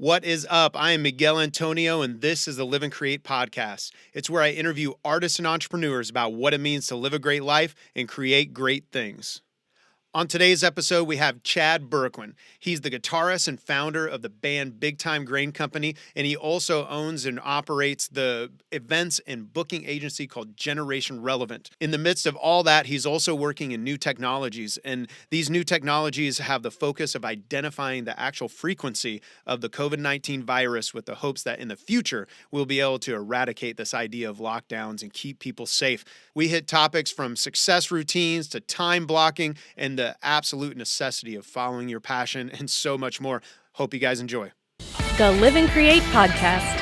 What is up? I am Miguel Antonio, and this is the Live and Create podcast. It's where I interview artists and entrepreneurs about what it means to live a great life and create great things. On today's episode, we have Chad Bourquin. He's the guitarist and founder of the band Big Time Grain Company, and he also owns and operates the events and booking agency called Generation Relevant. In the midst of all that, he's also working in new technologies, and these new technologies have the focus of identifying the actual frequency of the COVID-19 virus with the hopes that in the future, we'll be able to eradicate this idea of lockdowns and keep people safe. We hit topics from success routines to time blocking and the absolute necessity of following your passion and so much more. Hope you guys enjoy. The Live and Create podcast.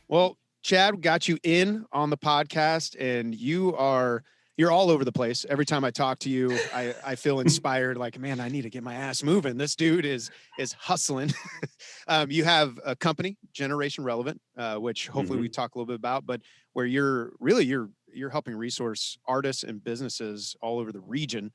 Well, Chad, got you in on the podcast, and you're all over the place. Every time I talk to you, I feel inspired. Like, man, I need to get my ass moving. This dude is hustling. You have a company, Generation Relevant, which hopefully we talk a little bit about, but where you're helping resource artists and businesses all over the region,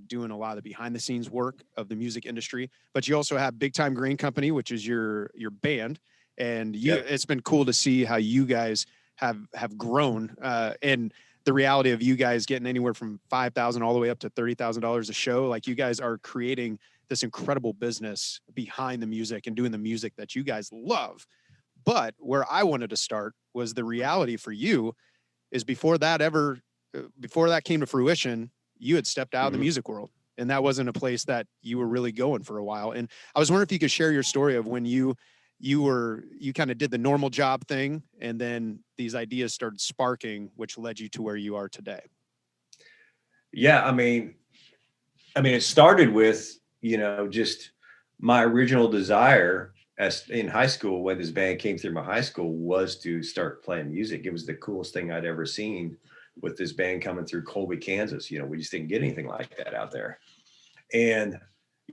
doing a lot of the behind the scenes work of the music industry. But you also have Big Time Grain Company, which is your band, and it's been cool to see how you guys have grown, and the reality of you guys getting anywhere from $5,000 all the way up to $30,000 a show. Like, you guys are creating this incredible business behind the music and doing the music that you guys love. But where I wanted to start was the reality for you is before that came to fruition, you had stepped out of the music world, and that wasn't a place that you were really going for a while. And I was wondering if you could share your story of when you kind of did the normal job thing, and then these ideas started sparking, which led you to where you are today. Yeah. I mean, it started with, just my original desire as in high school, when this band came through my high school, was to start playing music. It was the coolest thing I'd ever seen with this band coming through Colby, Kansas. We just didn't get anything like that out there. And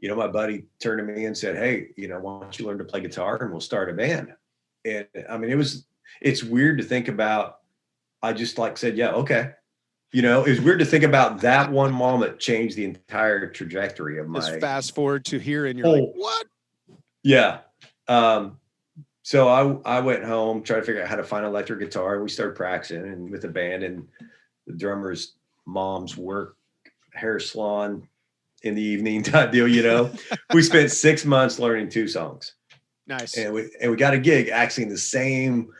my buddy turned to me and said, "Hey, why don't you learn to play guitar and we'll start a band?" And I mean, it's weird to think about. I just said, "Yeah, okay." It was weird to think about that one moment changed the entire trajectory of my. Just fast forward to here and you're like, what? Yeah. So I went home, tried to figure out how to find an electric guitar. We started practicing and with the band, and the drummer's mom's work, hair salon in the evening type deal. We spent 6 months learning 2 songs. Nice. And we got a gig actually in the same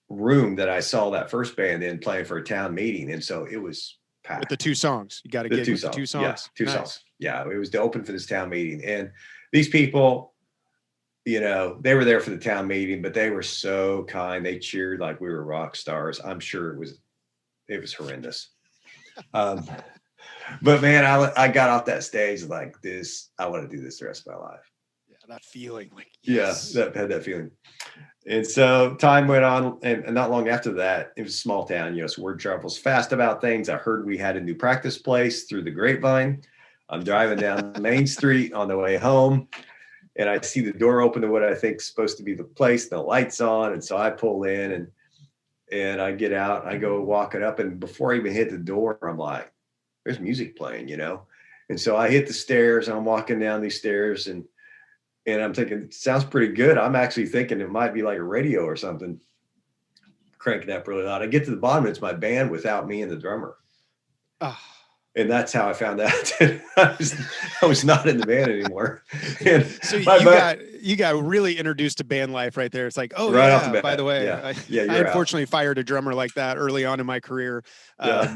room that I saw that first band in, playing for a town meeting. And so it was packed. With the 2 songs. You got a gig with the 2 songs. Yeah, 2 songs. Yeah, it was to open for this town meeting. And these people, they were there for the town meeting, but they were so kind. They cheered like we were rock stars. I'm sure it was horrendous. But man, I got off that stage like this. I want to do this the rest of my life. Yeah, that feeling. Yes. Yeah, had that feeling. And so time went on, and not long after that, it was a small town, so word travels fast about things. I heard we had a new practice place through the grapevine. I'm driving down Main Street on the way home, and I see the door open to what I think is supposed to be the place, the lights on. And so I pull in and I get out, I go walking up, and before I even hit the door, I'm like, there's music playing, And so I hit the stairs, and I'm walking down these stairs, and I'm thinking, it sounds pretty good. I'm actually thinking it might be like a radio or something, cranking up really loud. I get to the bottom, it's my band without me and the drummer. And that's how I found out I was not in the band anymore. And so you got really introduced to band life right there. It's like, right off the bat. By the way, I unfortunately fired a drummer like that early on in my career,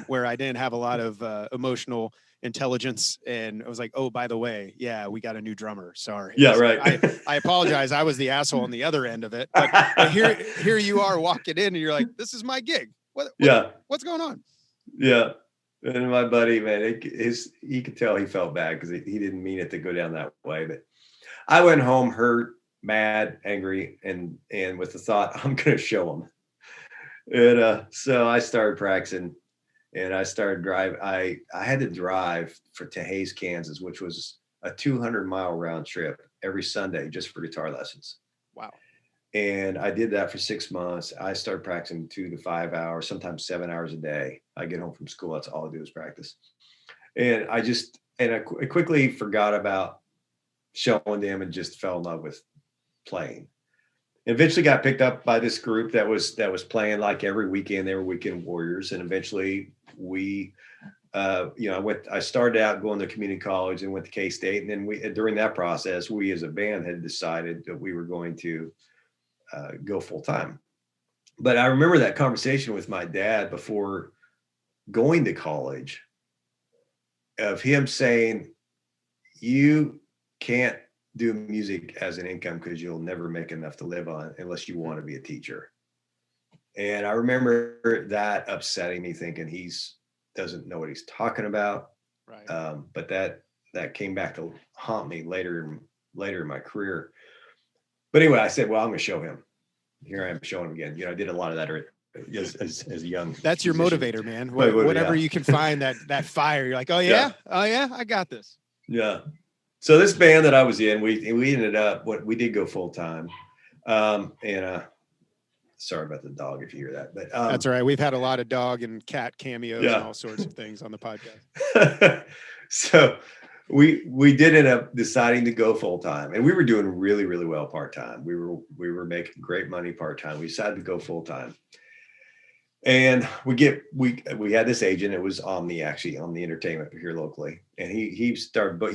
where I didn't have a lot of emotional intelligence, and I was like, oh, by the way, we got a new drummer. Sorry. Yeah, right. I apologize. I was the asshole on the other end of it. But here you are walking in, and you're like, this is my gig. What's going on? Yeah. And my buddy, man, he could tell he felt bad because he didn't mean it to go down that way. But I went home hurt, mad, angry, and with the thought, I'm going to show him. And so I started practicing, and I started driving. I had to drive to Hays, Kansas, which was a 200-mile round trip every Sunday just for guitar lessons. Wow. And I did that for 6 months. I started practicing 2 to 5 hours, sometimes 7 hours a day. I get home from school, that's all I do is practice. And I quickly forgot about showing them and just fell in love with playing. Eventually got picked up by this group that was playing like every weekend. They were weekend warriors. And eventually I started out going to community college and went to K-State. And then during that process, we as a band had decided that we were going to go full time. But I remember that conversation with my dad before going to college of him saying, you can't do music as an income because you'll never make enough to live on unless you want to be a teacher. And I remember that upsetting me, thinking he's doesn't know what he's talking about. Right. But that came back to haunt me later in my career. But anyway, I said, well, I'm going to show him. Here I am showing him again. I did a lot of that as a young. That's your musician. motivator, man. Whatever you can find that fire. You're like, oh yeah, I got this. Yeah. So this band that I was in, we ended up we did go full time. Sorry about the dog if you hear that, but that's all right. We've had a lot of dog and cat cameos and all sorts of things on the podcast. So we did end up deciding to go full time, and we were doing really, really well part time. We were making great money part time. We decided to go full time, and we had this agent. It was Omni Entertainment here locally, and he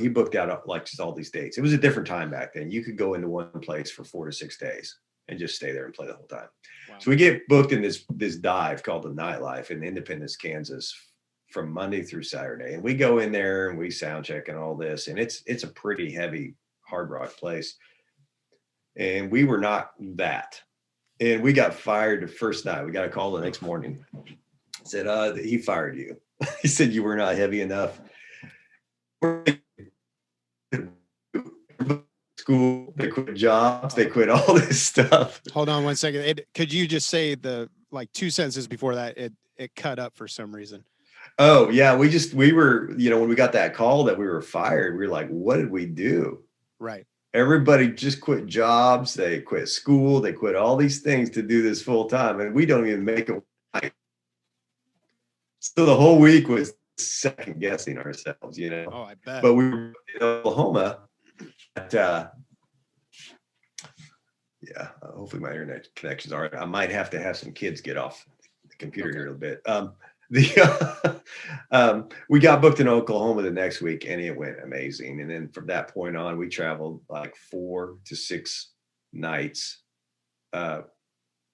booked out like just all these dates. It was a different time back then. You could go into one place for 4 to 6 days and just stay there and play the whole time. Wow. So we get booked in this dive called the Nightlife in Independence, Kansas, from Monday through Saturday. And we go in there and we sound check and all this. And it's a pretty heavy hard rock place. And we were not that. And we got fired the first night. We got a call the next morning. Said, he fired you. He said you were not heavy enough. School, they quit jobs, they quit all this stuff. Hold on one second. Could you just say the 2 sentences before that? It cut up for some reason. Oh yeah, we were, when we got that call that we were fired, we were like, what did we do? Right. Everybody just quit jobs, they quit school, they quit all these things to do this full time, and we don't even make it. So the whole week was second guessing ourselves, Oh, I bet. But we were in Oklahoma. Hopefully my internet connection's all right. I might have to have some kids get off the computer here a little bit. We got booked in Oklahoma the next week, and it went amazing. And then from that point on, we traveled like 4 to 6 nights per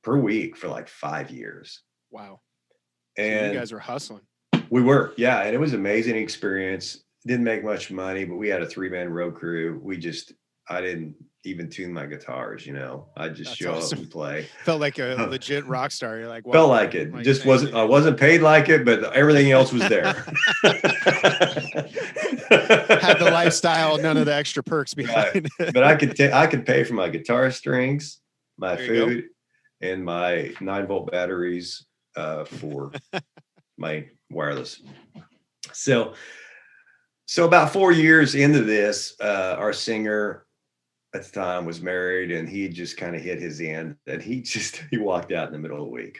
week for like 5 years. Wow. And so you guys were hustling. We were, yeah. And it was an amazing experience. Didn't make much money, but we had a 3-man road crew. I didn't even tune my guitars, I just show up and play. Felt like a legit rock star. You're like, wow. Felt like it. Just I wasn't paid like it, but everything else was there. Had the lifestyle, none of the extra perks behind it. But I could pay for my guitar strings, my food, and my 9-volt batteries for my wireless. So about 4 years into this, our singer at the time was married, and he just kind of hit his end, and he walked out in the middle of the week.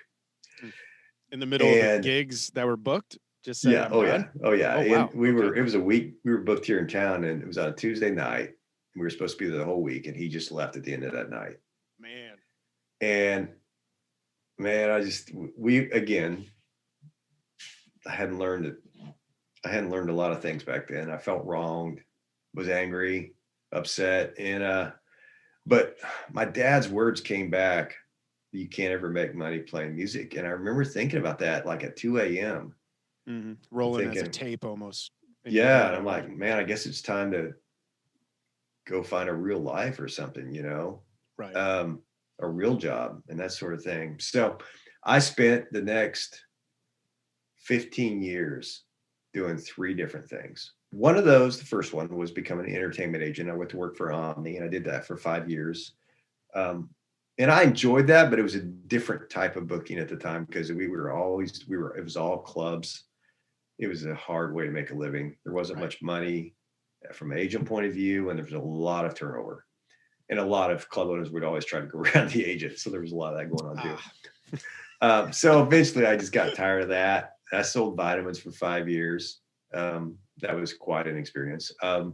In the middle of the gigs that were booked? Just saying, yeah. Oh yeah. Oh wow. It was a week. We were booked here in town, and it was on a Tuesday night. We were supposed to be there the whole week, and he just left at the end of that night. Man. And man, I hadn't learned a lot of things back then. I felt wronged, was angry, upset. And, but my dad's words came back. You can't ever make money playing music. And I remember thinking about that, like at 2 a.m. Mm-hmm. Rolling as a tape almost. Yeah. And I'm like, man, I guess it's time to go find a real life or something, right. A real job and that sort of thing. So I spent the next 15 years doing 3 different things. One of those, the first one, was becoming an entertainment agent. I went to work for Omni, and I did that for 5 years. And I enjoyed that, but it was a different type of booking at the time because it was all clubs. It was a hard way to make a living. There wasn't much money from an agent point of view, and there was a lot of turnover. And a lot of club owners would always try to go around the agent. So there was a lot of that going on too. So eventually I just got tired of that. I sold vitamins for 5 years. that was quite an experience. And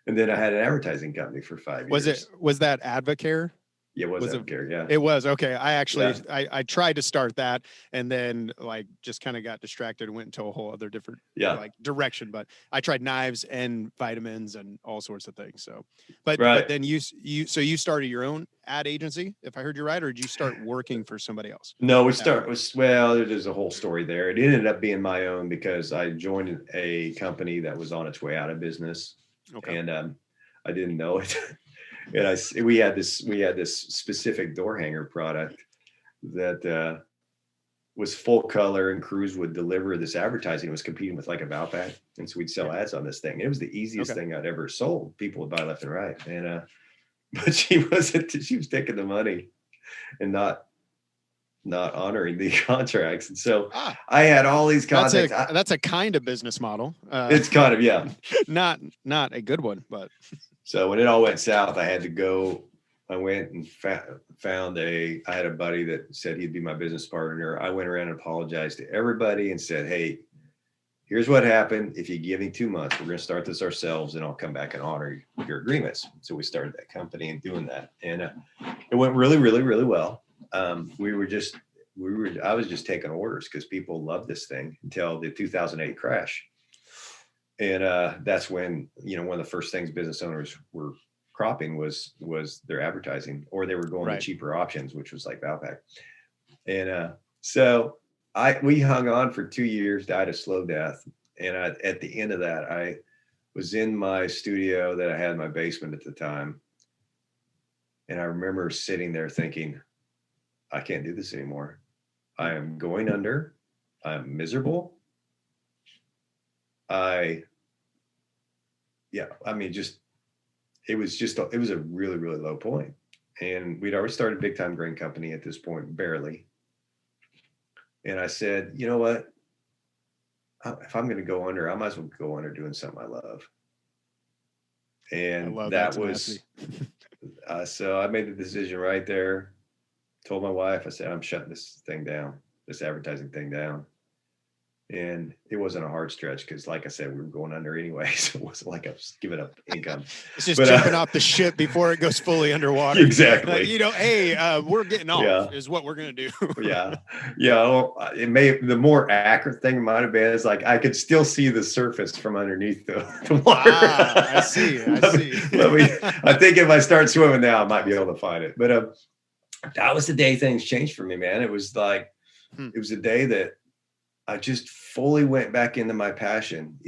then I had an advertising company for 5 years. Was that Advocare? Yeah, was Was that it? care? Yeah. It was. Okay. I actually, Yeah. I tried to start that and then like just kind of got distracted and went into a whole other different Yeah. like direction. But I tried knives and vitamins and all sorts of things. So, but Right. then so you started your own ad agency, if I heard you right, or did you start working for somebody else? No, well, there's a whole story there. It ended up being my own because I joined a company that was on its way out of business. Okay. And I didn't know it. And we had this specific door hanger product that was full color, and crews would deliver this advertising. It was competing with like a Valpak, and so we'd sell ads on this thing. It was the easiest thing I'd ever sold. People would buy left and right, and but she was taking the money and not honoring the contracts. And so I had all these contacts. That's a kind of business model. It's kind of, yeah, not a good one, but. So when it all went south, I went and found I had a buddy that said he'd be my business partner. I went around and apologized to everybody and said, hey, here's what happened. If you give me 2 months, we're going to start this ourselves and I'll come back and honor your agreements. So we started that company and doing that. And it went really, really, really well. I was just taking orders because people loved this thing until the 2008 crash. And that's when, one of the first things business owners were cropping was their advertising, or they were going to cheaper options, which was like Valpak. And so we hung on for 2 years, died a slow death. And at the end of that, I was in my studio that I had in my basement at the time. And I remember sitting there thinking, I can't do this anymore. I am going under. I'm miserable. It was a really, really low point. And we'd already started Big Time Grain Company at this point, barely. And I said, you know what? If I'm going to go under, I might as well go under doing something I love. And that was, so I made the decision right there. Told my wife, I said, I'm shutting this thing down, this advertising thing down. And it wasn't a hard stretch because, like I said, we were going under anyway. So it wasn't like I was giving up income. It's just jumping off the ship before it goes fully underwater. Exactly. Hey, we're getting off is what we're going to do. Yeah. Well, the more accurate thing might have been is like I could still see the surface from underneath the water. I see. I think if I start swimming now, I might be able to find it. But that was the day things changed for me, man. It was like, it was a day that I just fully went back into my passion,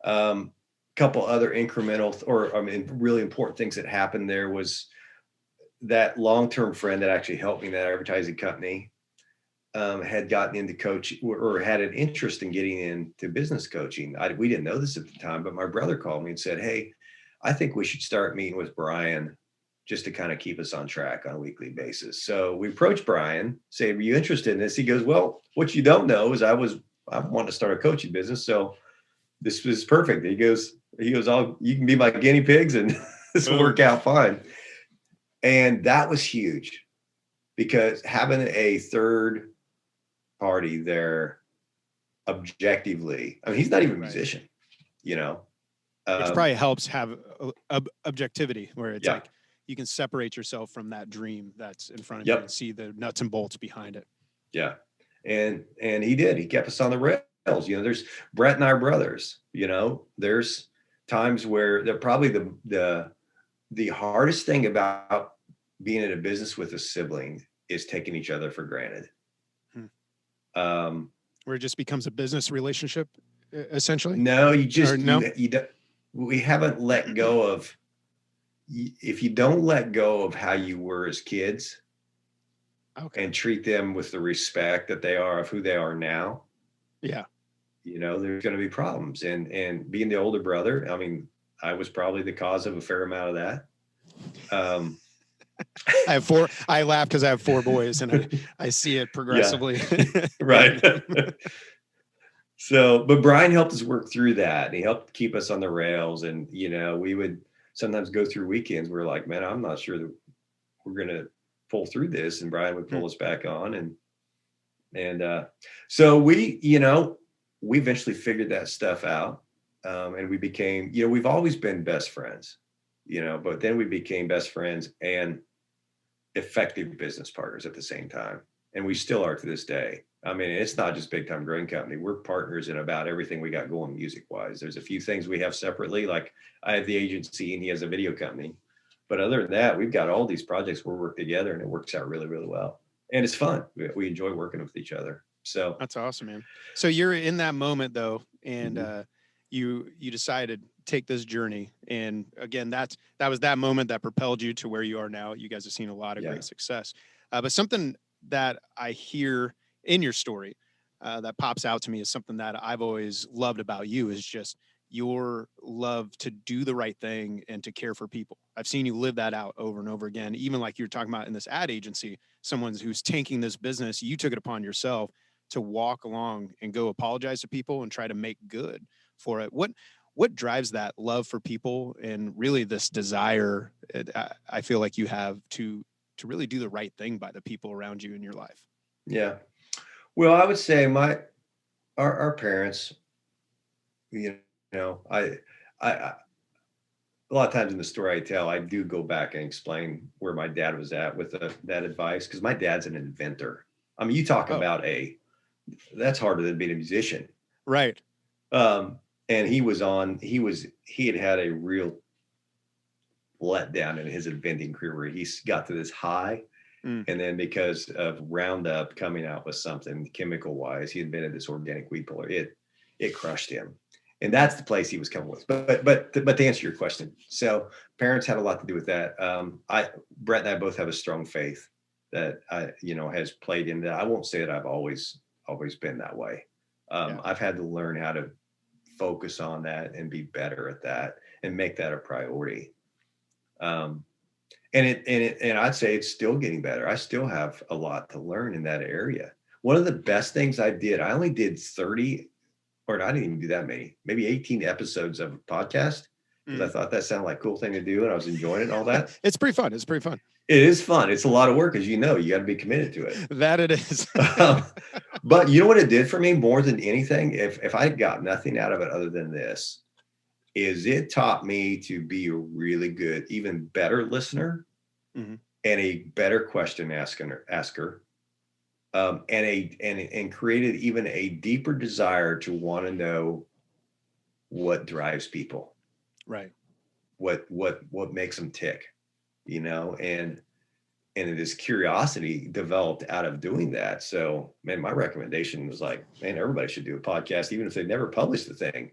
couple other incremental really important things that happened there was that long-term friend that actually helped me in that advertising company had gotten into coaching or had an interest in getting into business coaching. We didn't know this at the time, but my brother called me and said, hey, I think we should start meeting with Brian just to kind of keep us on track on a weekly basis. So we approached Brian, say, are you interested in this? He goes, well, what you don't know is I want to start a coaching business. So this was perfect. He goes, you can be my guinea pigs and this will work out fine. And that was huge because having a third party there objectively, I mean, he's not even a musician, which probably helps have objectivity where it's like, you can separate yourself from that dream that's in front of you and see the nuts and bolts behind it. Yeah. And he did. He kept us on the rails. There's Brett and I are brothers. There's times where they're probably the hardest thing about being in a business with a sibling is taking each other for granted. Where it just becomes a business relationship, essentially? No, we haven't let go of. If you don't let go of how you were as kids and treat them with the respect that they are of who they are now, there's going to be problems. And being the older brother, I mean, I was probably the cause of a fair amount of that. I have four. I laugh because I have 4 boys, and I see it progressively. Right. So, but Brian helped us work through that. And he helped keep us on the rails. And, we would sometimes go through weekends. We're like, man, I'm not sure that we're going to pull through this. And Brian would pull us back on. And so we eventually figured that stuff out. And we became, we've always been best friends, but then we became best friends and effective business partners at the same time. And we still are to this day. I mean, it's not just Big Time Growing Company. We're partners in about everything we got going music wise. There's a few things we have separately, like I have the agency and he has a video company. But other than that, we've got all these projects where we work together and it works out really, really well. And it's fun. We enjoy working with each other. So That's awesome, man. So you're in that moment though, and Mhm. you decided to take this journey. And again, that was that moment that propelled you to where you are now. You guys have seen a lot of Yeah. great success. But something that I hear in your story that pops out to me is something that I've always loved about you is just your love to do the right thing and to care for people. I've seen you live that out over and over again. Even like you're talking about in this ad agency, someone who's tanking this business, you took it upon yourself to walk along and go apologize to people and try to make good for it. What drives that love for people and really this desire I feel like you have to really do the right thing by the people around you in your life? Yeah. Well, I would say our parents, I a lot of times in the story I tell, I do go back and explain where my dad was at with that advice because my dad's an inventor. I mean, you talk Oh, about that's harder than being a musician. right. And he had a real letdown in his inventing career where he got to this high. Mm, And then because of Roundup coming out with something chemical wise, he invented this organic weed puller. It crushed him. And that's the place he was coming with. But to answer your question, so parents had a lot to do with that. Brett and I both have a strong faith that has played into that. I won't say that I've always been that way. yeah. I've had to learn how to focus on that and be better at that and make that a priority. Um, and I'd say it's still getting better. I still have a lot to learn in that area. One of the best things I did, I only did 30, or I didn't even do that many, maybe 18 episodes of a podcast because I Mm. thought that sounded like a cool thing to do and I was enjoying it and all that. It's pretty fun. It's pretty fun. It is fun. It's a lot of work, as you know, you got to be committed to it. That it is. But you know what it did for me more than anything? If I got nothing out of it other than this, is it taught me to be a really good, even better listener Mhm. and a better question asker, and created even a deeper desire to want to know what drives people, Right. what makes them tick, and this curiosity developed out of doing that. So, man, my recommendation was like, man, everybody should do a podcast, even if they never published the thing,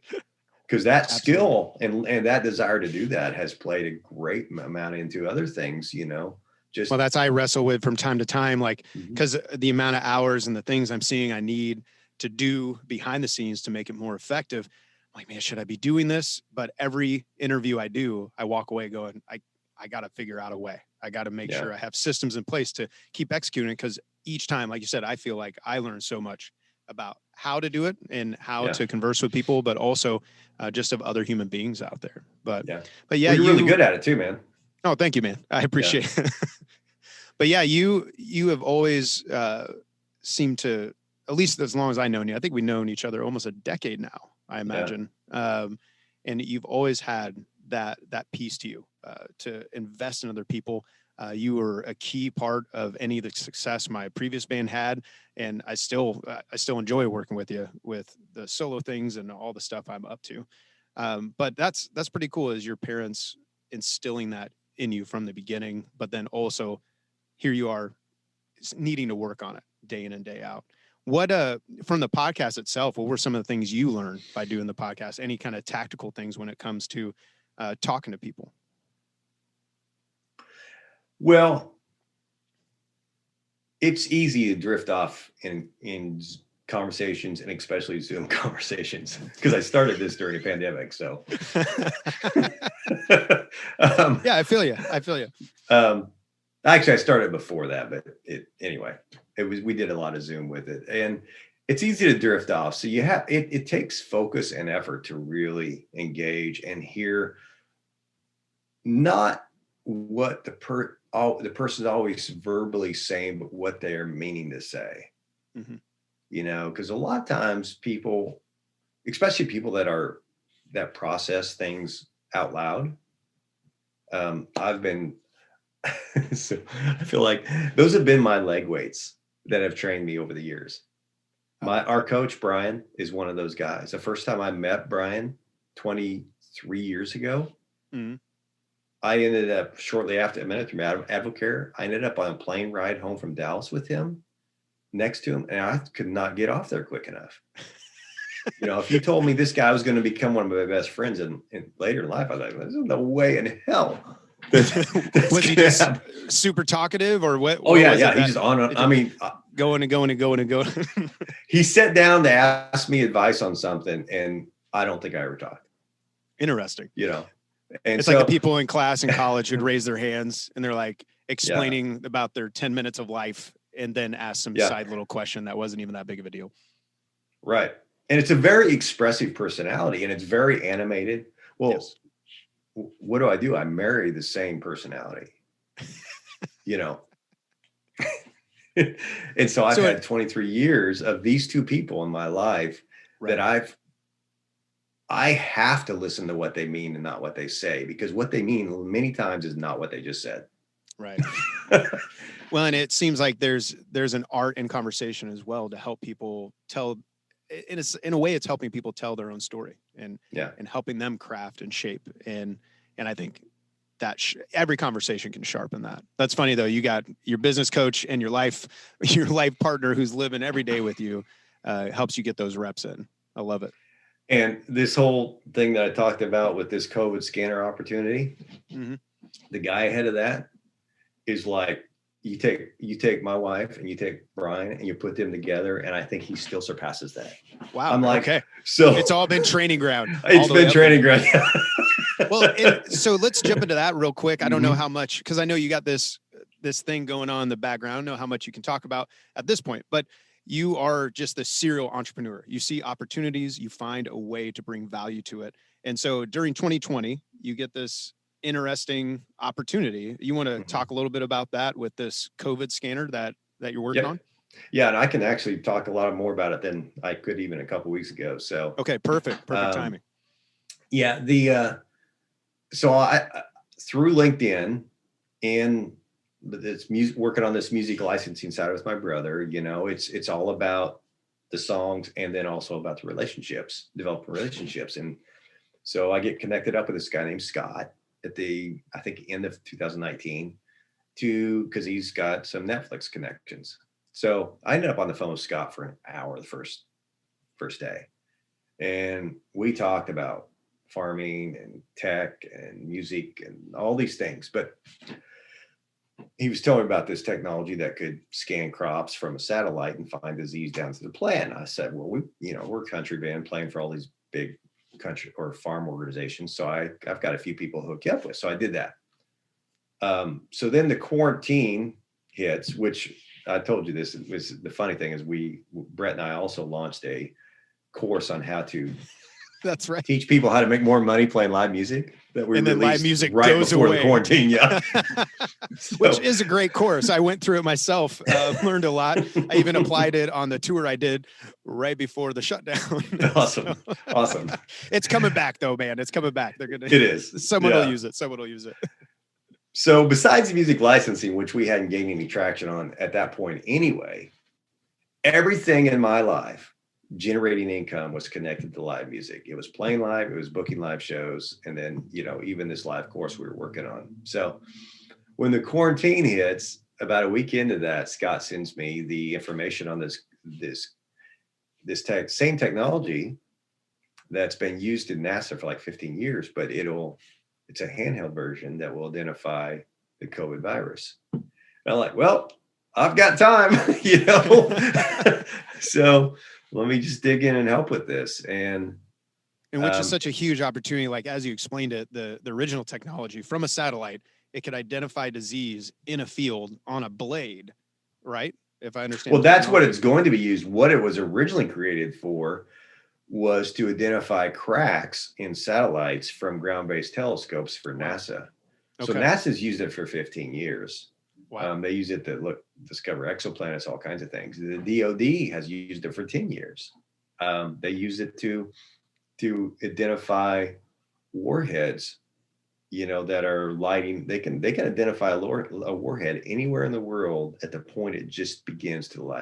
because that Absolutely. skill and that desire to do that has played a great amount into other things, Well, just that's I wrestle with from time to time, like Mhm. because the amount of hours and the things I'm seeing I need to do behind the scenes to make it more effective. I'm like, man, should I be doing this? But every interview I do, I walk away going, I got to figure out a way. I got to make Yeah, sure I have systems in place to keep executing. Because each time, like you said, I feel like I learn so much about how to do it and how yeah, to converse with people, but also just of other human beings out there. yeah. But yeah, Well, you're really you. good at it too, man. Oh, thank you, man. I Yeah, appreciate it. But yeah, you have always seemed to, at least as long as I known you, I think we've known each other almost a decade now, I yeah, imagine. And you've always had that piece to you to invest in other people. You were a key part of any of the success my previous band had, and I still enjoy working with you with the solo things and all the stuff I'm up to. But that's pretty cool. Is your parents instilling that in you from the beginning, but then also here you are needing to work on it day in and day out. What from the podcast itself, what were some of the things you learned by doing the podcast? Any kind of tactical things when it comes to talking to people? well, it's easy to drift off in conversations and especially Zoom conversations because I started this during a pandemic. So, um, Yeah, I feel you. I feel you. um, actually, I started before that, but anyway. We did a lot of Zoom with it, and it's easy to drift off. So it takes focus and effort to really engage and hear not what the person's always verbally saying, but what they are meaning to say. Hmm. Because a lot of times people, especially people that are that process things out loud. I've been, so I feel like those have been my leg weights that have trained me over the years. Our coach, Brian, is one of those guys. The first time I met Brian 23 years ago, Mhm. I ended up shortly after I met him through Advocare. I ended up on a plane ride home from Dallas with him, next to him, and I could not get off there quick enough. If you told me this guy was going to become one of my best friends in later in life, I was like, there's no way in hell. Was he just super talkative or what? Oh, yeah. He's just on. I mean, going and going and going and going. He sat down to ask me advice on something, and I don't think I ever talked. Interesting. And it's like the people in class in college who'd raise their hands and they're like explaining about their 10 minutes of life and then ask some side little question that wasn't even that big of a deal. Right. And it's a very expressive personality, and it's very animated. Well, yes. What do? I marry the same personality, And so I've had 23 years of these two people in my life that I have to listen to what they mean and not what they say, because what they mean many times is not what they just said. Right. Well, and it seems like there's an art in conversation as well to help people tell. In a way, it's helping people tell their own story and helping them craft and shape. And I think that every conversation can sharpen that. That's funny though. You got your business coach and your life partner who's living every day with you, helps you get those reps in. I love it. And this whole thing that I talked about with this COVID scanner opportunity, the guy ahead of that is like, you take my wife and you take Brian and you put them together, and I think he still surpasses that. Wow. I'm like, okay. So it's all been training ground. It's been training ground. Well, so let's jump into that real quick. I don't know how much, because I know you got this thing going on in the background. I don't know how much you can talk about at this point, but you are just the serial entrepreneur. You see opportunities, you find a way to bring value to it. And so during 2020, you get this interesting opportunity. You want to talk a little bit about that with this COVID scanner that you're working on? Yeah, and I can actually talk a lot more about it than I could even a couple of weeks ago. So okay, perfect timing. Yeah, so I through LinkedIn and this music, working on this music licensing side with my brother, it's all about the songs and then also about the relationships, developing relationships. And so I get connected up with this guy named Scott at the, I think, end of 2019 because he's got some Netflix connections. So I ended up on the phone with Scott for an hour the first day. And we talked about farming and tech and music and all these things. But he was telling me about this technology that could scan crops from a satellite and find disease down to the plant. I said, well, we're a country band playing for all these big country or farm organizations. So I've got a few people to hook you up with. So I did that. So then the quarantine hits, which I told you this was the funny thing is Brett and I also launched a course on how to that's right. teach people how to make more money playing live music that we released live music right goes before away. the quarantine. Yeah. Which is a great course. I went through it myself, learned a lot. I even applied it on the tour I did right before the shutdown. Awesome. It's coming back though, man. It's coming back. It is. Someone will use it. Someone will use it. So besides music licensing, which we hadn't gained any traction on at that point anyway, everything in my life generating income was connected to live music. It was playing live, it was booking live shows, and then even this live course we were working on. So when the quarantine hits, about a week into that, Scott sends me the information on this same technology that's been used in NASA for like 15 years, but it's a handheld version that will identify the COVID virus. And I'm like, well, I've got time, so let me just dig in and help with this. And which is such a huge opportunity. Like, as you explained it, the original technology from a satellite, it could identify disease in a field on a blade, right? If I understand. Well, that's what it's going to be used. What it was originally created for was to identify cracks in satellites from ground-based telescopes for NASA. Okay. So NASA's used it for 15 years. Wow. They use it to discover exoplanets, all kinds of things. The DoD has used it for 10 years. They use it to to identify warheads, that are lighting. They can identify a warhead anywhere in the world at the point it just begins to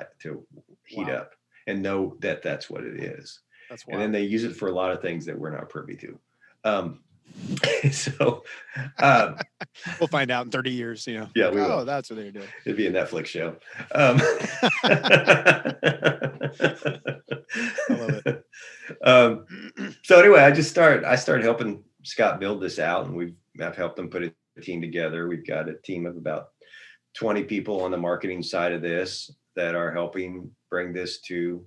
heat Wow. up, and know that that's what it is. That's And then wild. they use it for a lot of things that we're not privy to. Um, so, um, We'll find out in 30 years, yeah, like, we oh, will. that's what they're doing. It'd be a Netflix show. Um, I love it. so anyway, I started helping Scott build this out, and I've helped him put a team together. We've got a team of about 20 people on the marketing side of this that are helping bring this to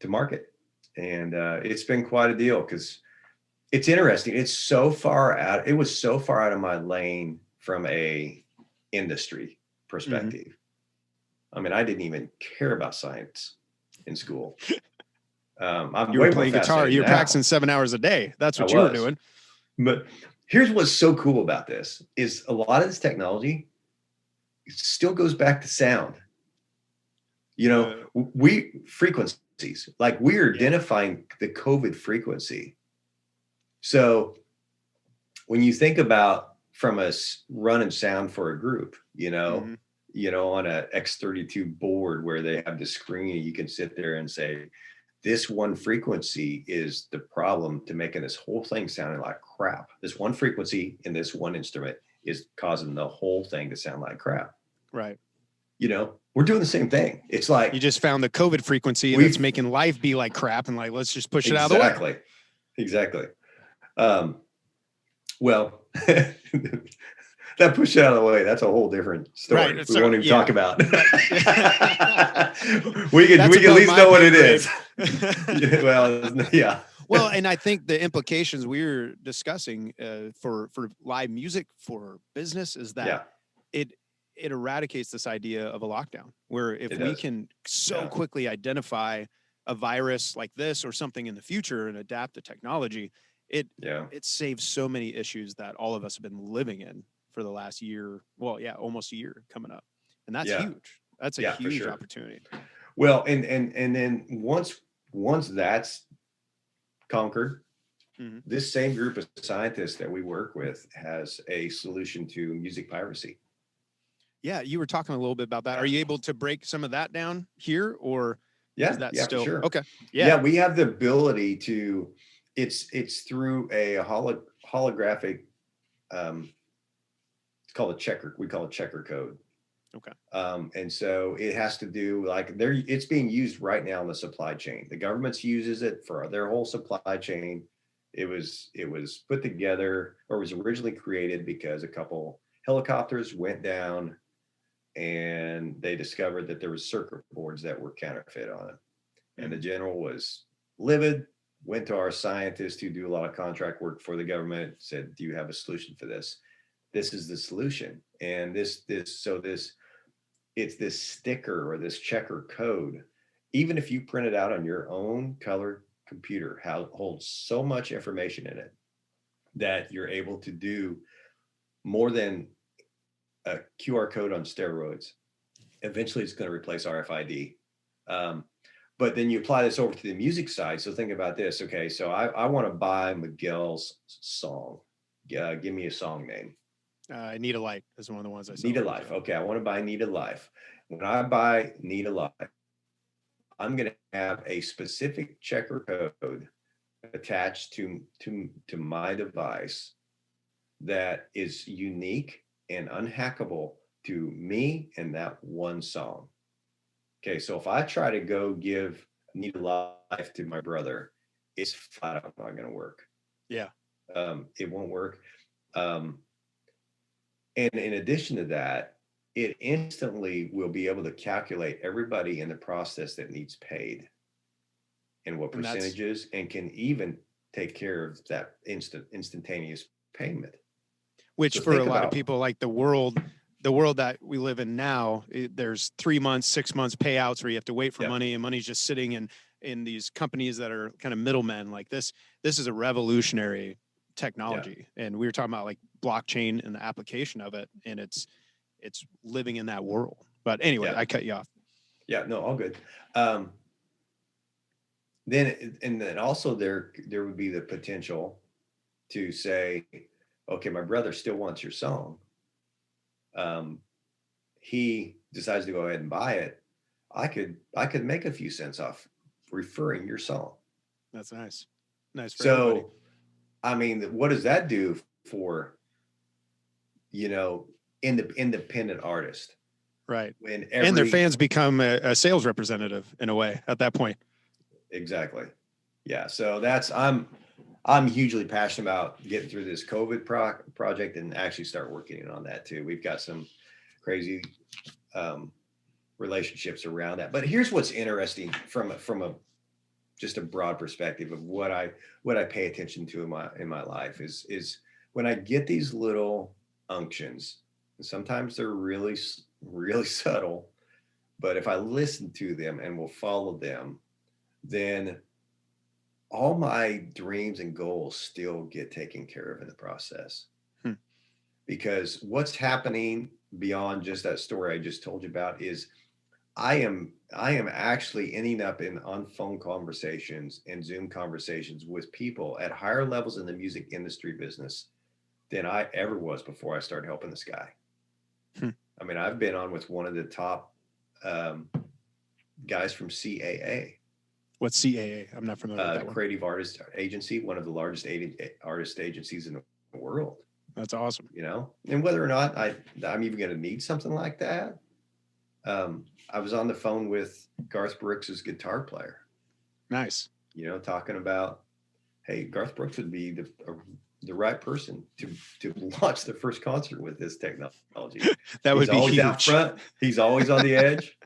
market. And it's been quite a deal, because it's interesting. It's so far out. It was so far out of my lane from a industry perspective. I mean, I didn't even care about science in school. I'm You way were more playing guitar. fascinated You were now. practicing 7 hours a day. That's what I you were was. doing. But here's what's so cool about this is a lot of this technology still goes back to sound. We frequencies, like we're identifying the COVID frequency. So when you think about from a running sound for a group, on a X32 board where they have the screen, and you can sit there and say, this one frequency is the problem to making this whole thing sounding like crap. This one frequency in this one instrument is causing the whole thing to sound like crap. Right. We're doing the same thing. It's like you just found the COVID frequency that's making life be like crap, and like, let's just push it out of the way. Exactly. Well, that push it out of the way, that's a whole different story. Right, we won't even talk about. Right. we can at least know what it is. Yeah. Well, and I think the implications we're discussing for live music, for business, is that it eradicates this idea of a lockdown, where if we can so quickly identify a virus like this or something in the future and adapt the technology, it saves so many issues that all of us have been living in for the last year. Well, almost a year coming up, and that's huge. That's a huge opportunity. Well, and then once that's conquered, this same group of scientists that we work with has a solution to music piracy. Yeah, you were talking a little bit about that. Are you able to break some of that down here, or is that still for sure? Okay? Yeah, we have the ability to. It's through a holographic. It's called a checker. We call it checker code. Okay. And so it has to do it's being used right now in the supply chain. The government uses it for their whole supply chain. It was put together, or was originally created because a couple helicopters went down, and they discovered that there was circuit boards that were counterfeit on it. And the general was livid, went to our scientists who do a lot of contract work for the government, said, do you have a solution for this? This is the solution. And it's this sticker or this checker code. Even if you print it out on your own color computer, holds so much information in it that you're able to do more than a QR code on steroids. Eventually it's going to replace RFID. But then you apply this over to the music side. So think about this. Okay, so I want to buy Miguel's song. Give me a song name. Need a Light is one of the ones I saw. Need a Life. Okay, I want to buy Need a Life. When I buy Need a Life, I'm going to have a specific checker code attached to my device that is unique and unhackable to me and that one song. Okay, so if I try to go give Need a Life to my brother, it's flat out not going to work. Yeah. It won't work. And in addition to that, it instantly will be able to calculate everybody in the process that needs paid and what percentages, and can even take care of that instantaneous payment. Which for a lot of people, like the world that we live in now, there's 3 months, 6 months payouts where you have to wait for money, and money's just sitting in these companies that are kind of middlemen. Like this is a revolutionary technology. And we were talking about like blockchain and the application of it, and it's living in that world. But anyway, I cut you off. Yeah, no, all good. then also there would be the potential to say, okay, my brother still wants your song. He decides to go ahead and buy it. I could make a few cents off referring your song. That's nice. Nice for everybody. So, I mean, what does that do for, you know, independent artist? Right. When And their fans become a sales representative in a way at that point. Exactly. Yeah. So I'm hugely passionate about getting through this COVID project and actually start working on that too. We've got some crazy relationships around that. But here's what's interesting from a just a broad perspective of what I pay attention to in my life is when I get these little unctions, and sometimes they're really subtle, but if I listen to them and will follow them, then all my dreams and goals still get taken care of in the process. Because what's happening beyond just that story I just told you about is I am actually ending up on phone conversations and Zoom conversations with people at higher levels in the music industry business than I ever was before I started helping this guy. I mean, I've been on with one of the top guys from CAA. What's CAA? I'm not familiar with that one. Creative Artist Agency, one of the largest artist agencies in the world. That's awesome. You know, and whether or not I'm even going to need something like that. I was on the phone with Garth Brooks's guitar player. Nice. You know, talking about, hey, Garth Brooks would be the right person to launch the first concert with this technology. That would be always huge. Out front. He's always on the edge.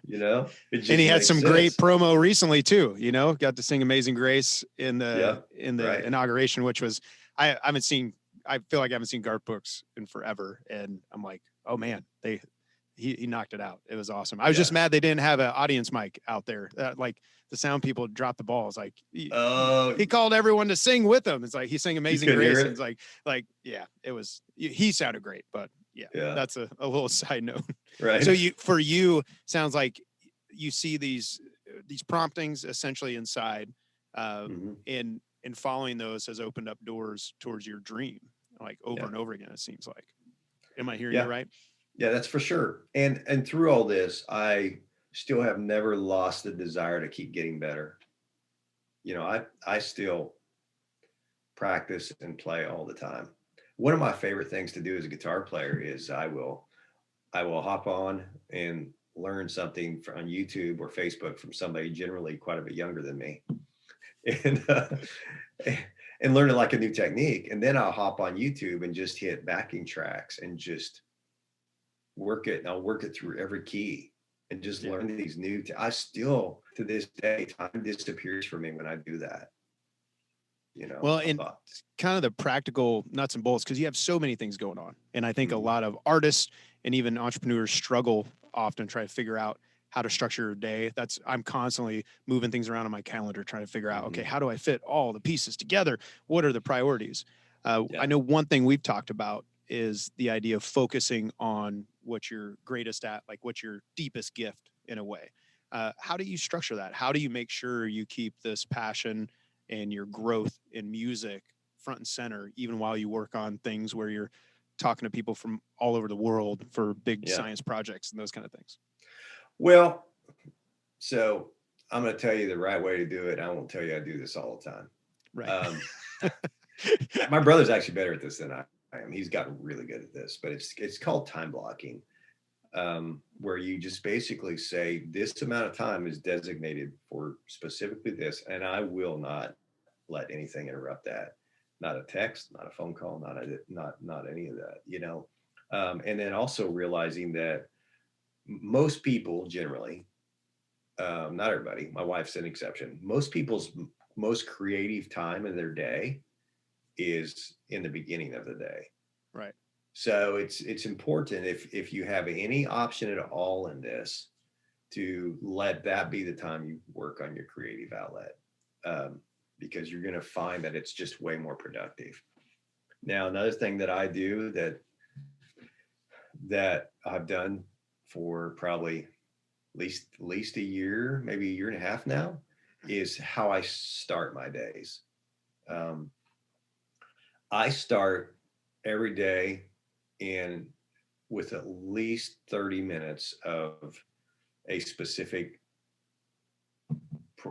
You know, and he had some great promo recently too. You know, got to sing "Amazing Grace" in the inauguration, which was I feel like I haven't seen Garth Brooks in forever, and I'm like, oh man, he knocked it out. It was awesome. I was just mad they didn't have an audience mic out there. Like the sound people dropped the ball. It's like he called everyone to sing with him. It's like he sang "Amazing Grace." And it's like yeah, it was. He sounded great, but yeah. That's a little side note. Right. So for you sounds like you see these promptings essentially inside, and following those has opened up doors towards your dream, like over and over again. It seems like. Am I hearing you right? Yeah, that's for sure. And through all this, I still have never lost the desire to keep getting better. You know, I still practice and play all the time. One of my favorite things to do as a guitar player is I will hop on and learn something on YouTube or Facebook from somebody generally quite a bit younger than me, and learn like a new technique. And then I'll hop on YouTube and just hit backing tracks and just work it. And I'll work it through every key and just learn these new. I still to this day, time disappears for me when I do that. You know, well, and kind of the practical nuts and bolts, because you have so many things going on. And I think a lot of artists and even entrepreneurs struggle often trying to figure out how to structure your day. I'm constantly moving things around on my calendar, trying to figure out, okay, how do I fit all the pieces together? What are the priorities? I know one thing we've talked about is the idea of focusing on what you're greatest at, like what's your deepest gift in a way. How do you structure that? How do you make sure you keep this passion and your growth in music front and center, even while you work on things where you're talking to people from all over the world for big science projects and those kind of things? Well, so I'm going to tell you the right way to do it. I won't tell you I do this all the time. Right. My brother's actually better at this than I am. He's gotten really good at this, but it's called time blocking, where you just basically say this amount of time is designated for specifically this, and I will not let anything interrupt that. Not a text, not a phone call, not any of that, you know. And then also realizing that most people generally, not everybody, my wife's an exception, most people's most creative time in their day is in the beginning of the day. Right. So it's important if you have any option at all in this to let that be the time you work on your creative outlet, because you're going to find that it's just way more productive. Now, another thing that I do that I've done for probably at least a year, maybe a year and a half now, is how I start my days. I start every day in with at least 30 minutes of a specific,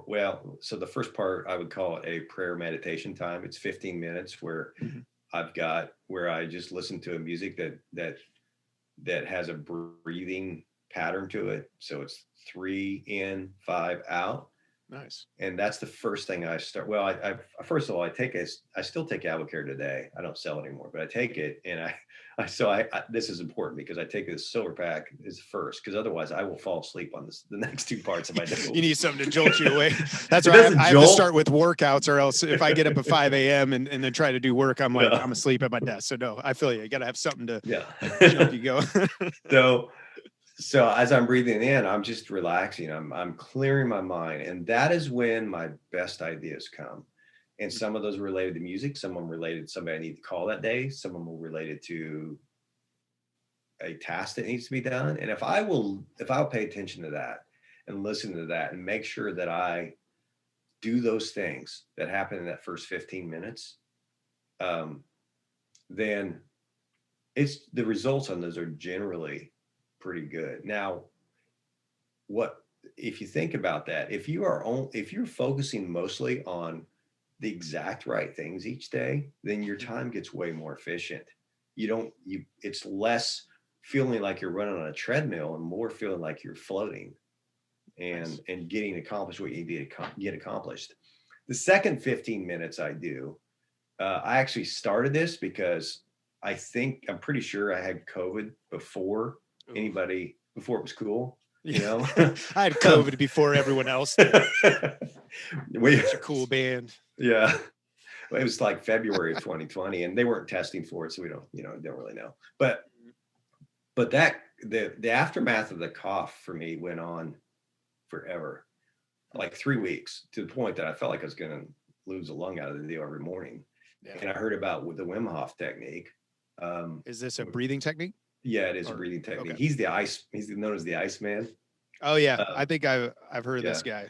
well, so the first part I would call it a prayer meditation time. It's 15 minutes where where I just listen to a music that has a breathing pattern to it. So it's 3 in, 5 out. Nice. And that's the first thing I start. Well, I first of all, I still take AvoCare today. I don't sell it anymore, but I take it, and I this is important because I take this silver pack is first, because otherwise I will fall asleep on the next two parts of my day. You need something to jolt you away. That's why I have to start with workouts, or else if I get up at 5 a.m. and then try to do work, I'm like, I'm asleep at my desk. So no, I feel you. You got to have something to jump you go. So as I'm breathing in, I'm just relaxing. I'm clearing my mind. And that is when my best ideas come. And some of those are related to music, some of them related to somebody I need to call that day, some of them are related to a task that needs to be done. And if I'll pay attention to that and listen to that and make sure that I do those things that happen in that first 15 minutes, then the results on those are generally pretty good. Now, if you think about that, if you're focusing mostly on the exact right things each day, then your time gets way more efficient. It's less feeling like you're running on a treadmill and more feeling like you're floating and getting accomplished what you need to get accomplished. The second 15 minutes I do, I actually started this because I'm pretty sure I had COVID before anybody, before it was cool, you know. I had COVID before everyone else did. It's a cool band. Yeah. It was like February of 2020 and they weren't testing for it. So we don't really know. But that the aftermath of the cough for me went on forever, like 3 weeks, to the point that I felt like I was going to lose a lung out of the deal every morning. Yeah. And I heard about the Wim Hof technique. Is this a breathing technique? Yeah, it is a breathing technique. Okay. He's known as the Iceman. Oh yeah. I think I've heard of this guy.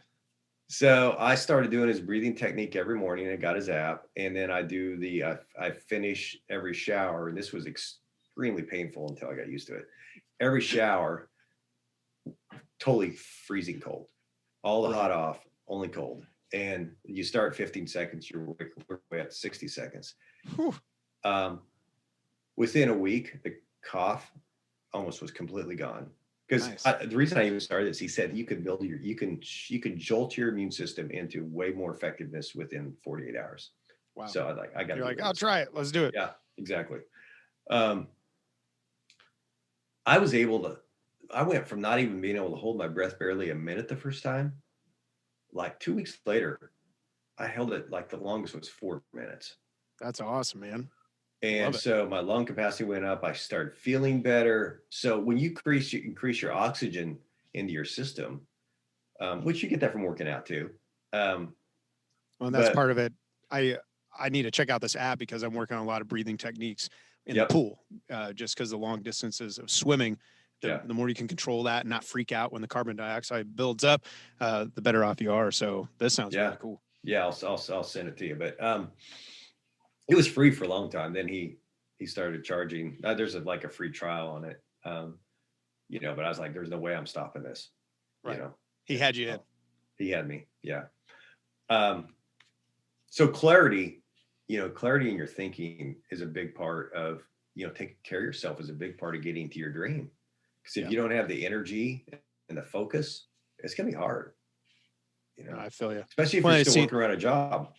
So I started doing his breathing technique every morning. I got his app, and then I finish every shower. And this was extremely painful until I got used to it. Every shower, totally freezing cold, all the hot off, only cold. And you start 15 seconds, you're way up to 60 seconds. Within a week, the cough almost was completely gone. Because the reason I even started this, he said you could you can jolt your immune system into way more effectiveness within 48 hours. Wow. So I got. You're like, I'll try it. Let's do it. Yeah, exactly. I went from not even being able to hold my breath barely a minute the first time. Like 2 weeks later, I held it like the longest was 4 minutes. That's awesome, man. And so my lung capacity went up. I started feeling better. So when you increase your oxygen into your system, which you get that from working out too. Well, that's part of it. I need to check out this app because I'm working on a lot of breathing techniques in the pool, just because the long distances of swimming, the more you can control that and not freak out when the carbon dioxide builds up, the better off you are. So this sounds really cool. Yeah, I'll send it to you. But it was free for a long time. Then he started charging. There's a free trial on it, but I was like, there's no way I'm stopping this. Right. He had you in. He had me. Yeah. So clarity in your thinking is a big part of, taking care of yourself is a big part of getting to your dream. Because if you don't have the energy and the focus, it's going to be hard. I feel you. Especially if you're still working around a job.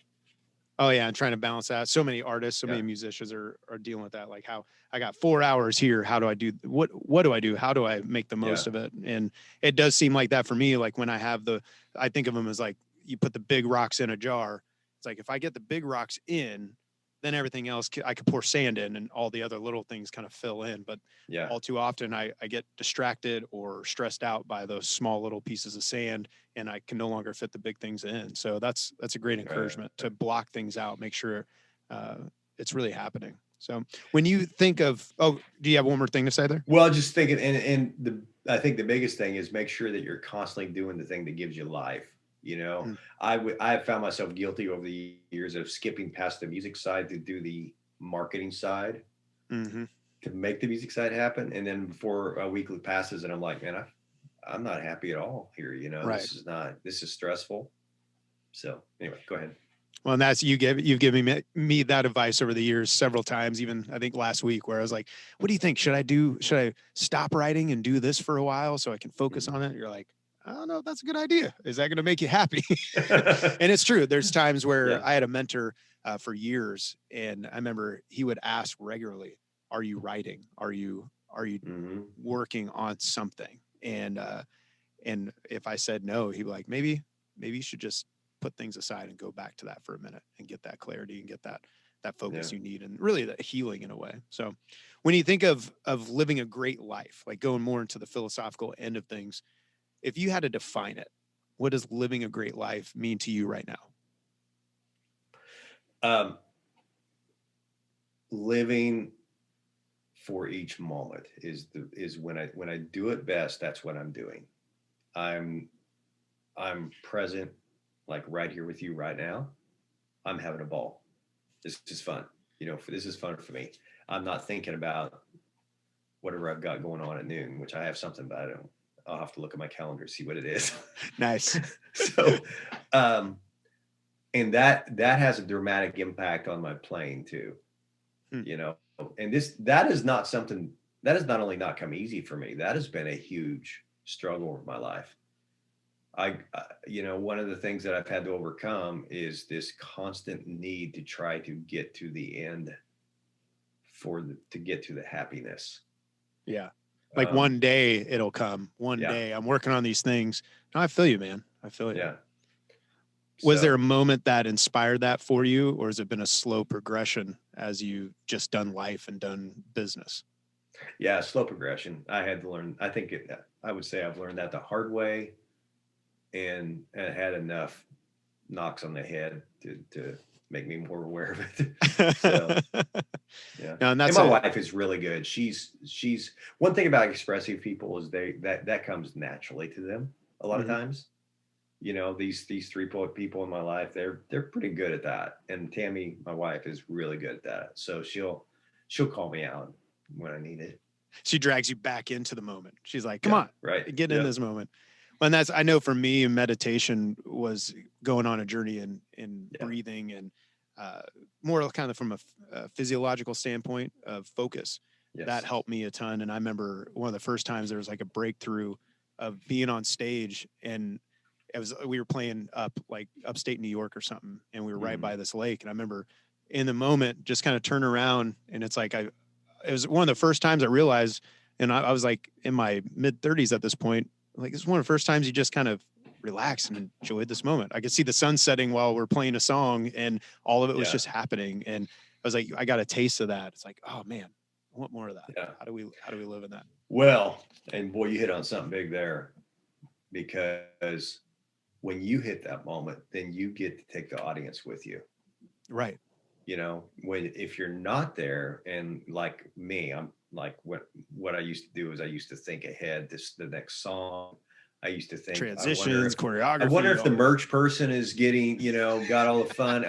Oh yeah, and trying to balance that. So many artists, so many musicians are dealing with that. Like, how I got 4 hours here. How do I do what do I do? How do I make the most of it? And it does seem like that for me. Like when I have I think of them as like you put the big rocks in a jar. It's like if I get the big rocks in, then everything else I could pour sand in and all the other little things kind of fill in. But all too often I get distracted or stressed out by those small little pieces of sand, and I can no longer fit the big things in. So that's a great encouragement to block things out, make sure it's really happening. So when you think of, do you have one more thing to say there? Well, just thinking, I think the biggest thing is make sure that you're constantly doing the thing that gives you life. You know, Mm. I have found myself guilty over the years of skipping past the music side to do the marketing side, Mm-hmm. to make the music side happen. And then before a weekly passes, and I'm like, man, I'm not happy at all here. You know, Right. this is stressful. So anyway, go ahead. Well, and that's you've given me that advice over the years several times, even I think last week, where I was like, what do you think? Should I stop writing and do this for a while so I can focus on it? You're like, I don't know if that's a good idea. Is that going to make you happy? And it's true. There's times where Yeah. I had a mentor for years, and I remember he would ask regularly, are you writing? Are you Hmm. working on something? And if I said no, he'd be like, maybe you should just put things aside and go back to that for a minute and get that clarity and get that focus Yeah. you need, and really that healing in a way. So when you think of living a great life, like going more into the philosophical end of things, if you had to define it, what does living a great life mean to you right now? Living for each moment is when I do it best. That's what I'm doing. I'm present, like right here with you right now. I'm having a ball. This is fun. You know, this is fun for me. I'm not thinking about whatever I've got going on at noon, which I have something, but I'll have to look at my calendar to see what it is. Nice. So, and that has a dramatic impact on my playing too. You know, and that is not something that has not only not come easy for me, that has been a huge struggle of my life. You know, one of the things that I've had to overcome is this constant need to try to get to the end to get to the happiness. Yeah. Like one day it'll come. One Yeah. day I'm working on these things. No, I feel you, man. I feel you. Yeah. Was there a moment that inspired that for you, or has it been a slow progression as you just done life and done business? Yeah, slow progression. I had to learn. I would say I've learned that the hard way, and had enough knocks on the head to make me more aware of it. So yeah, no, and my wife is really good. She's one thing about expressive people is that comes naturally to them a lot of times. You know, these three people in my life, they're pretty good at that. And Tammy, my wife, is really good at that. So she'll call me out when I need it. She drags you back into the moment. She's like, come on, right, get in this moment. And that's, I know for me, meditation was going on a journey in breathing and more kind of from a physiological standpoint of focus. Yes. That helped me a ton. And I remember one of the first times there was like a breakthrough of being on stage, and we were playing upstate New York or something, and we were right by this lake. And I remember in the moment just kind of turn around, and it's like it was one of the first times I realized, and I was like in my mid 30s at this point, like this is one of the first times you just kind of relax and enjoyed this moment. I could see the sun setting while we're playing a song, and all of it was just happening. And I was like, I got a taste of that. It's like, oh man, I want more of that. Yeah. How do we live in that? Well, and boy, you hit on something big there, because when you hit that moment, then you get to take the audience with you. Right. You know, if you're not there, and like me, I'm like, what I used to do is I used to think ahead, the next song. I used to think transitions, choreography. I wonder if the merch person is getting, got all the fun.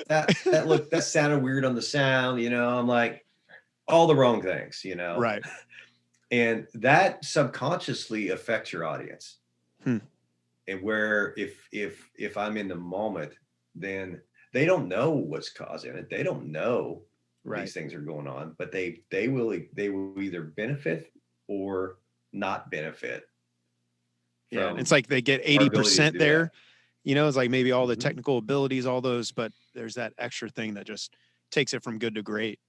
That sounded weird on the sound, I'm like, all the wrong things, Right. And that subconsciously affects your audience. And where if I'm in the moment, then they don't know what's causing it. They don't know these things are going on, but they will either benefit or not benefit. Yeah, it's like they get 80% there. It's like maybe all the technical abilities, all those, but there's that extra thing that just takes it from good to great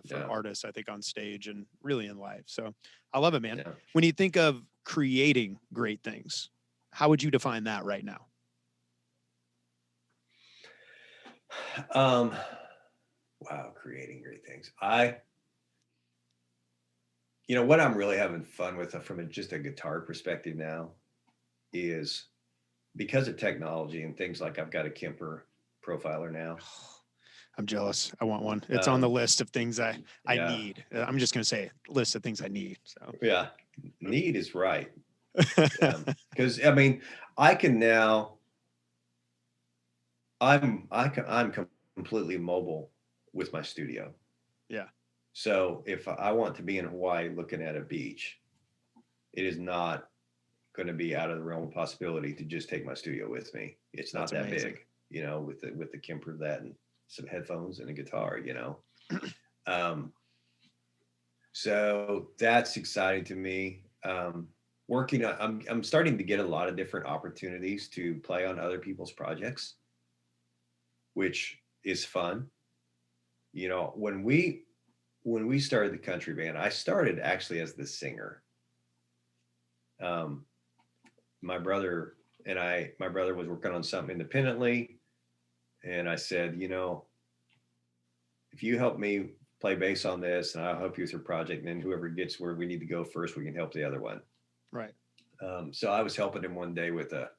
for artists, I think, on stage and really in life. So I love it, man. Yeah. When you think of creating great things, how would you define that right now? Wow, creating great things. What I'm really having fun with from just a guitar perspective now is because of technology and things like I've got a Kemper profiler now. I'm jealous. I want one. It's on the list of things I need. I'm just going to say list of things I need. So yeah, need is right. Because I can now, I'm completely mobile with my studio. Yeah. So if I want to be in Hawaii looking at a beach, it is not going to be out of the realm of possibility to just take my studio with me. It's not That's that amazing. big, with the Kemper that and some headphones and a guitar. Um, so that's exciting to me. Working on, I'm starting to get a lot of different opportunities to play on other people's projects, which is fun. When we started the country band, I started actually as the singer. Um, my brother was working on something independently, and I said, if you help me play bass on this, and I'll help you with your project, and then whoever gets where we need to go first, we can help the other one. Right. So I was helping him one day with a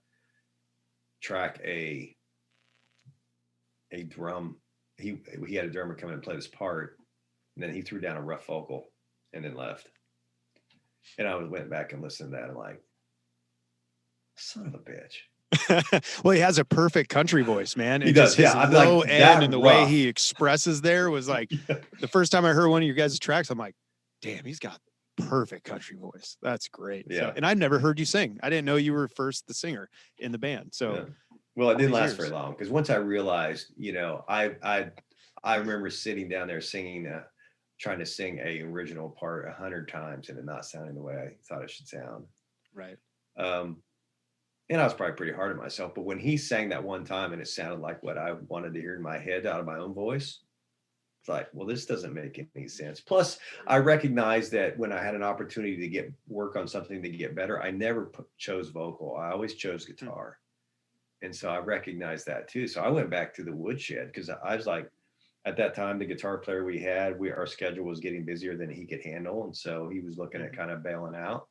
drum. He had a drummer come in and play this part, and then he threw down a rough vocal and then left. And I went back and listened to that. And like, son of a bitch. Well, he has a perfect country voice, man. He And does. just his Yeah, I'm low like, end that and the way rough. he expresses there was like the first time I heard one of your guys' tracks, I'm like, damn, he's got perfect country voice. That's great. Yeah. So, and I've never heard you sing. I didn't know you were first the singer in the band. So Yeah. Well, it didn't these last years. very long because once I realized, I remember sitting down there singing, trying to sing a original part 100 times and it not sounding the way I thought it should sound. Right. And I was probably pretty hard on myself, but when he sang that one time and it sounded like what I wanted to hear in my head out of my own voice, it's like, well, this doesn't make any sense. Plus, I recognized that when I had an opportunity to get work on something to get better, I never chose vocal. I always chose guitar. And so I recognized that too. So I went back to the woodshed because I was like, at that time, the guitar player we had, our schedule was getting busier than he could handle. And so he was looking at kind of bailing out.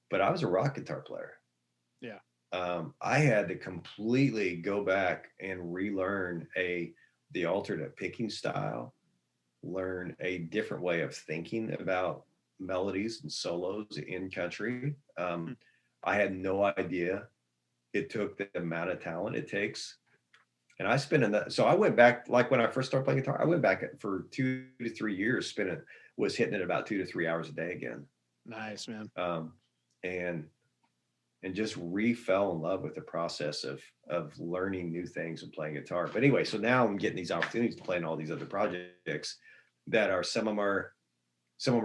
But I was a rock guitar player. Yeah. I had to completely go back and relearn the alternate picking style, learn a different way of thinking about melodies and solos in country. I had no idea it took the amount of talent it takes. And I spent so I went back, like when I first started playing guitar, I went back for 2 to 3 years, was hitting it about 2 to 3 hours a day again. Nice, man. And just fell in love with the process of learning new things and playing guitar. But anyway, so now I'm getting these opportunities to play in all these other projects that are some of them are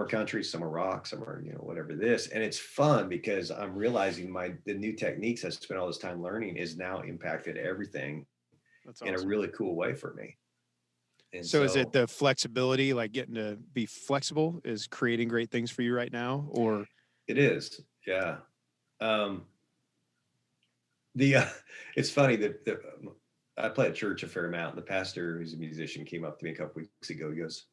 country, some are rock, some are, whatever this. And it's fun because I'm realizing the new techniques I spent all this time learning is now impacted everything. That's awesome. In a really cool way for me. And so is it the flexibility, like getting to be flexible is creating great things for you right now, or? It is. Yeah. It's funny that I play at church a fair amount. The pastor, who's a musician, came up to me a couple weeks ago. He goes,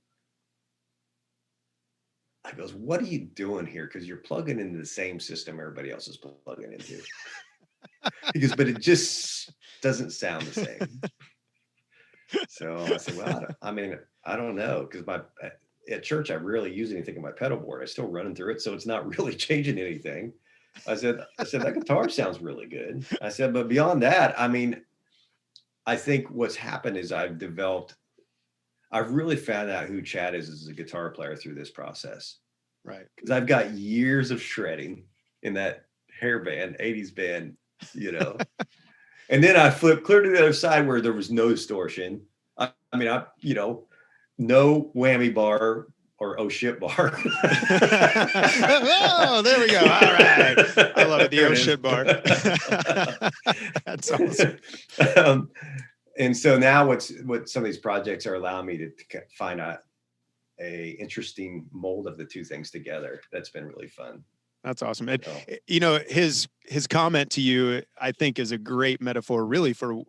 "What are you doing here? Because you're plugging into the same system everybody else is plugging into." He goes, "But it just doesn't sound the same." So I said, "Well, I don't know, because at church I rarely use anything in my pedal board. I still running through it, so it's not really changing anything." I said that guitar sounds really good. I said, but beyond that, I think what's happened is I've really found out who Chad is as a guitar player through this process. Right. Because I've got years of shredding in that hair band, 80s band, and then I flipped clear to the other side where there was no distortion. No whammy bar or oh shit bar. Oh, there we go. All right. I love it. The oh shit bar. That's awesome. And so now what some of these projects are allowing me to find a interesting mold of the two things together. That's been really fun. That's awesome. And, his comment to you, I think, is a great metaphor really for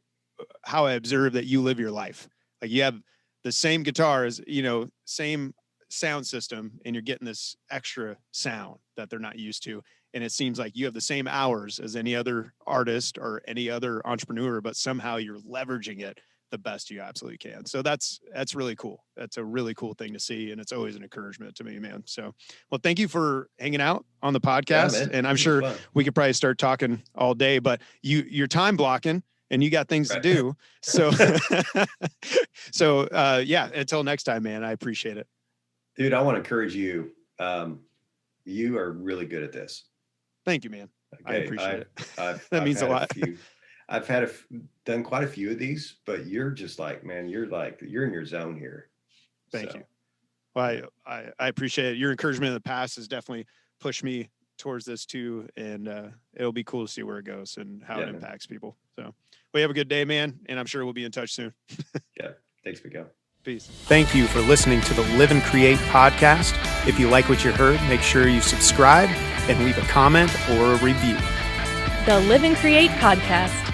how I observe that you live your life. Like you have the same guitar as, same sound system, and you're getting this extra sound that they're not used to. And it seems like you have the same hours as any other artist or any other entrepreneur, but somehow you're leveraging it the best you absolutely can. So that's really cool. That's a really cool thing to see. And it's always an encouragement to me, man. So, well, thank you for hanging out on the podcast. Yeah, and I'm sure we could probably start talking all day, but you're time blocking and you got things to Right. do. So, yeah, until next time, man, I appreciate it. Dude, I want to encourage you. You are really good at this. Thank you, man. I appreciate it. That means a lot. I've had done quite a few of these, but you're just like, man, you're in your zone here. Thank you. Well, I appreciate it. Your encouragement in the past has definitely pushed me towards this too. And it'll be cool to see where it goes and how it impacts people. So we have a good day, man. And I'm sure we'll be in touch soon. Yeah. Thanks, Miguel. Peace. Thank you for listening to the Live and Create podcast. If you like what you heard, make sure you subscribe and leave a comment or a review. The Live and Create podcast.